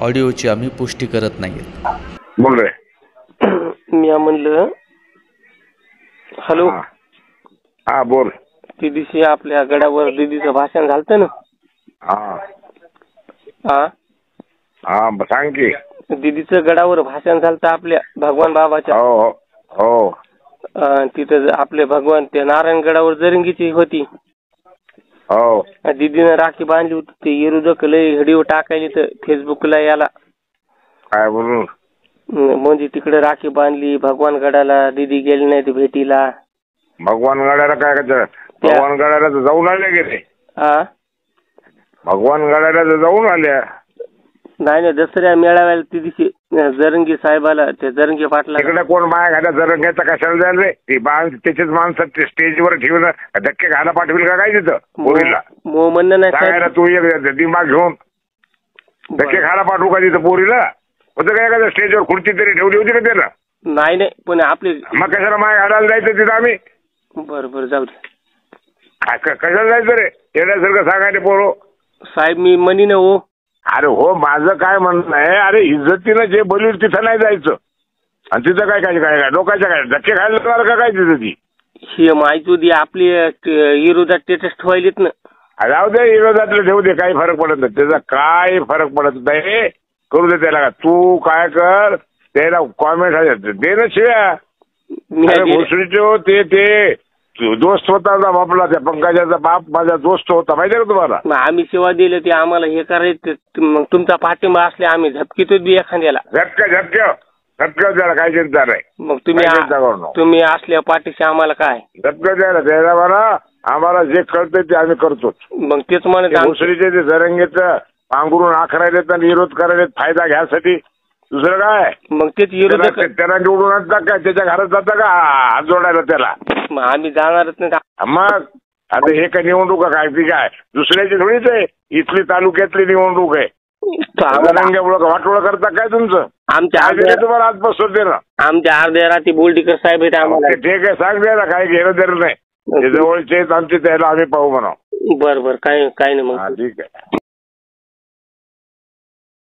ऑडिओची आम्ही पुष्टी करत नाही. बोल रे. मी म्हणलं हॅलो. हा बोल. ती दिवशी आपल्या गडावर दीदीचं भाषण झालतं ना. हा हा हा सांग की. दीदीचं गडावर भाषण झालतं आपल्या भगवान बाबाच्या. हो हो. तिथं आपले भगवान ते नारायणगडावर जरंगीची होती. हो. दीदीनं राखी बांधली होती. ते विरोधक लय व्हिडिओ टाकायले तर फेसबुकला याला. काय बोलू म्हणजे तिकडे राखी बांधली भगवान गडाला. दीदी गेली नाही ते भेटीला. भगवान गडाला काय करायचं? भगवान गडाला जाऊन आले गेले. भगवान गडाला जाऊन आल्या. नाही नाही दसऱ्या मेळाव्याला ती दिवशी जरंगी साहेबाला ते जरंगी पाटला तिकडे कोण माया घाला जरंग्याचा कशाला जाईल रे? ती त्याचेच माणसं स्टेजवर ठेवून धक्के घाला पाठवेल का काय तिथं पोरीला? म्हणणं नाही तू एक दिमाग घेऊन धक्के घाला पाठवू का तिथं पोरीला? होतं काय एखाद्या स्टेजवर खुर्ची तरी ठेवली होती का त्याला? नाही नाही पण आपली मग कशाला माया घालायला जायचं तिथं आम्ही? बरं जाऊ दे. कशाला जायचं रे? येण्यासारखं सांगायला पोरो साहेब मी म्हणी ना हो. अरे हो माझं काय म्हणणं आहे, अरे इज्जतीनं जे बोलून तिथं नाही जायचं. आणि तिथं काय काय काय लोकांच्या काय धक्के खायला का काय तिथं ती? ही माहिती होती आपली विरोधात स्टेटस ठेवायलीत ना. जाऊ दे विरोधातलं ठेवू दे, काही फरक पडत नाही त्याचा. काय फरक पडत नाही. करू दे त्याला. तू काय कर त्याला कॉमेंट दे ना शिव्या. भोसडीचे ते दोस्त होता बापला त्या पंकजाचा बाप माझा दोस्त होता माहिती आहे का तुम्हाला? आम्ही सेवा दिली ते आम्हाला हे करायचं. मग तुमचा पाठिंबा असले आम्ही झपकीतो बी एखाद्याला. झटक्या द्यायला काही चिंता नाही. मग तुम्ही असल्या पाठीशी आम्हाला काय झटक्या द्यायला बरा. आम्हाला जे कळतंय ते आम्ही करतो. मग तेच म्हणत भोसडीचे ते जरंगेचं पांघरून आखरायला आणि विरोध करायला फायदा घ्यायसाठी दुसरं काय? मग तेच विरोधक त्याला निवडून आणता का? त्याच्या घरात जाता का हात जोडायला त्याला? आम्ही जाणारच नाही. मग आता हे काय निवडणूक काय ती काय दुसऱ्याची थोडीच आहे. इथली तालुक्यातली निवडणूक आहे. वाटोळ करता काय तुमचं? आमच्या तुम्हाला आज बसवते ना. आमच्या अर्ध्या रात्री बोलडीकर साहेब आम्हाला ठीक आहे सांग द्या ना. काय घेणं देणं नाही. जवळचे आमचे त्याला आम्ही पाहू म्हणा. बरं काय नाही मग ठीक आहे.